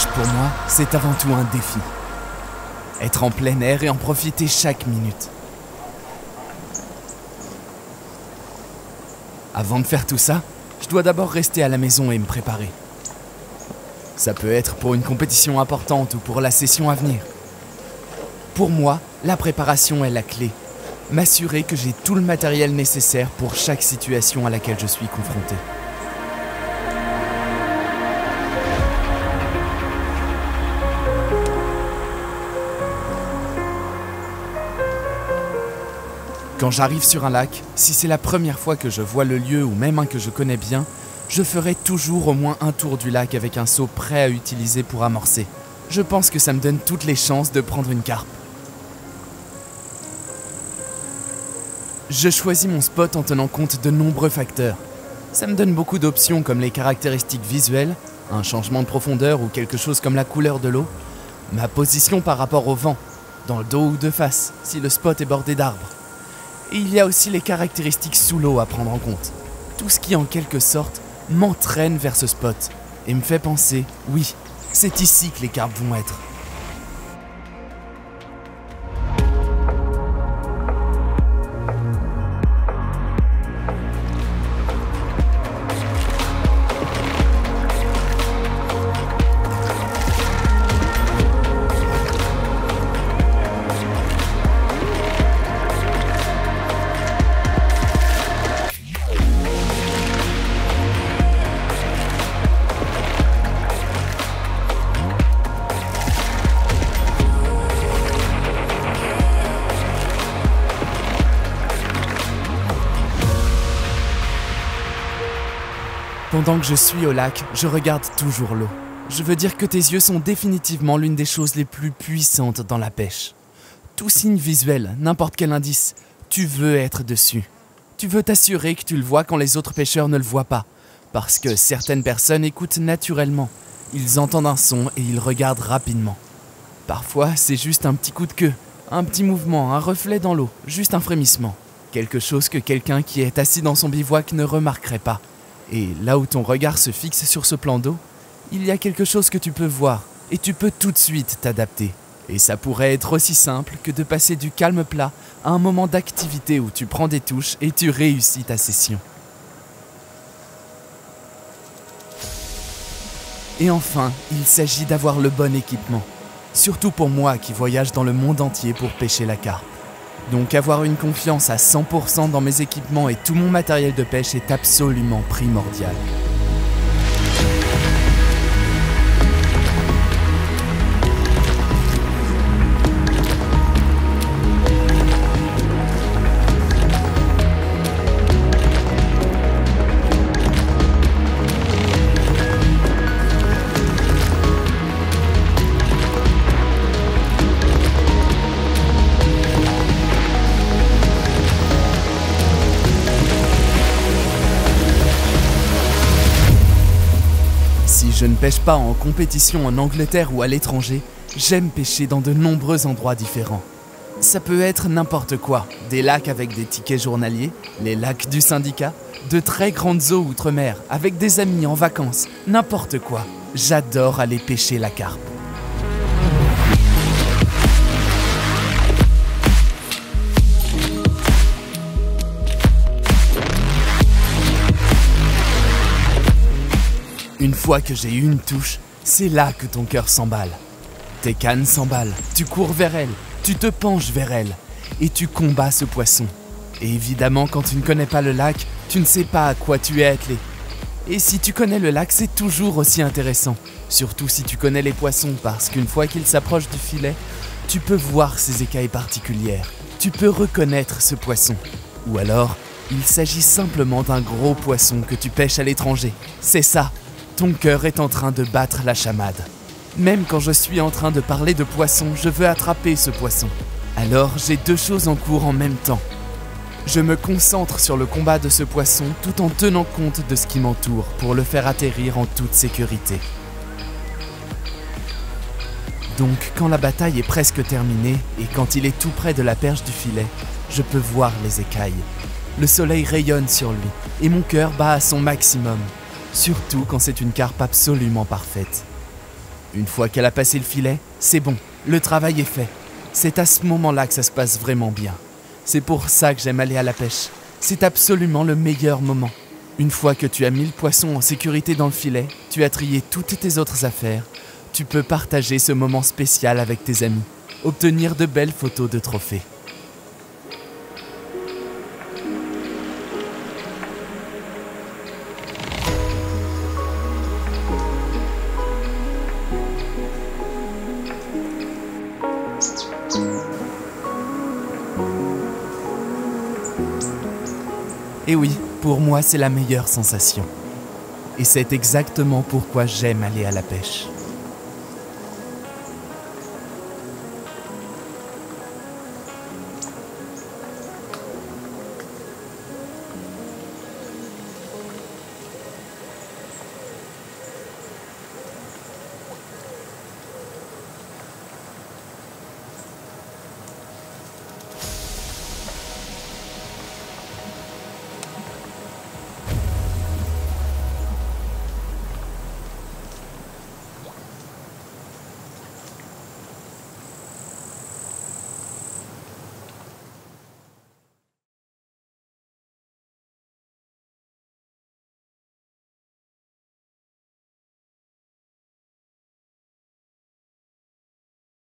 pêche, pour moi, c'est avant tout un défi. Être en plein air et en profiter chaque minute. Avant de faire tout ça, je dois d'abord rester à la maison et me préparer. Ça peut être pour une compétition importante ou pour la session à venir. Pour moi, la préparation est la clé. M'assurer que j'ai tout le matériel nécessaire pour chaque situation à laquelle je suis confronté. Quand j'arrive sur un lac, si c'est la première fois que je vois le lieu ou même un que je connais bien, je ferai toujours au moins un tour du lac avec un seau prêt à utiliser pour amorcer. Je pense que ça me donne toutes les chances de prendre une carpe. Je choisis mon spot en tenant compte de nombreux facteurs. Ça me donne beaucoup d'options comme les caractéristiques visuelles, un changement de profondeur ou quelque chose comme la couleur de l'eau, ma position par rapport au vent, dans le dos ou de face, si le spot est bordé d'arbres. Et il y a aussi les caractéristiques sous l'eau à prendre en compte. Tout ce qui, en quelque sorte, m'entraîne vers ce spot et me fait penser, oui, c'est ici que les carpes vont être. Pendant que je suis au lac, je regarde toujours l'eau. Je veux dire que tes yeux sont définitivement l'une des choses les plus puissantes dans la pêche. Tout signe visuel, n'importe quel indice, tu veux être dessus. Tu veux t'assurer que tu le vois quand les autres pêcheurs ne le voient pas. Parce que certaines personnes écoutent naturellement. Ils entendent un son et ils regardent rapidement. Parfois, c'est juste un petit coup de queue, un petit mouvement, un reflet dans l'eau, juste un frémissement. Quelque chose que quelqu'un qui est assis dans son bivouac ne remarquerait pas. Et là où ton regard se fixe sur ce plan d'eau, il y a quelque chose que tu peux voir et tu peux tout de suite t'adapter. Et ça pourrait être aussi simple que de passer du calme plat à un moment d'activité où tu prends des touches et tu réussis ta session. Et enfin, il s'agit d'avoir le bon équipement. Surtout pour moi qui voyage dans le monde entier pour pêcher la carpe. Donc avoir une confiance à 100% dans mes équipements et tout mon matériel de pêche est absolument primordial. Si je ne pêche pas en compétition en Angleterre ou à l'étranger, j'aime pêcher dans de nombreux endroits différents. Ça peut être n'importe quoi, des lacs avec des tickets journaliers, les lacs du syndicat, de très grandes eaux outre-mer, avec des amis en vacances, n'importe quoi. J'adore aller pêcher la carpe. Une fois que j'ai eu une touche, c'est là que ton cœur s'emballe. Tes cannes s'emballent, tu cours vers elle, tu te penches vers elle et tu combats ce poisson. Et évidemment, quand tu ne connais pas le lac, tu ne sais pas à quoi tu es attelé. Et si tu connais le lac, c'est toujours aussi intéressant. Surtout si tu connais les poissons, parce qu'une fois qu'ils s'approchent du filet, tu peux voir ses écailles particulières. Tu peux reconnaître ce poisson. Ou alors, il s'agit simplement d'un gros poisson que tu pêches à l'étranger. C'est ça. Ton cœur est en train de battre la chamade. Même quand je suis en train de parler de poisson, je veux attraper ce poisson. Alors j'ai deux choses en cours en même temps. Je me concentre sur le combat de ce poisson tout en tenant compte de ce qui m'entoure pour le faire atterrir en toute sécurité. Donc quand la bataille est presque terminée et quand il est tout près de la perche du filet, je peux voir les écailles. Le soleil rayonne sur lui et mon cœur bat à son maximum. Surtout quand c'est une carpe absolument parfaite. Une fois qu'elle a passé le filet, c'est bon, le travail est fait. C'est à ce moment-là que ça se passe vraiment bien. C'est pour ça que j'aime aller à la pêche. C'est absolument le meilleur moment. Une fois que tu as mis le poisson en sécurité dans le filet, tu as trié toutes tes autres affaires, tu peux partager ce moment spécial avec tes amis, obtenir de belles photos de trophées. Et oui, pour moi, c'est la meilleure sensation. Et c'est exactement pourquoi j'aime aller à la pêche.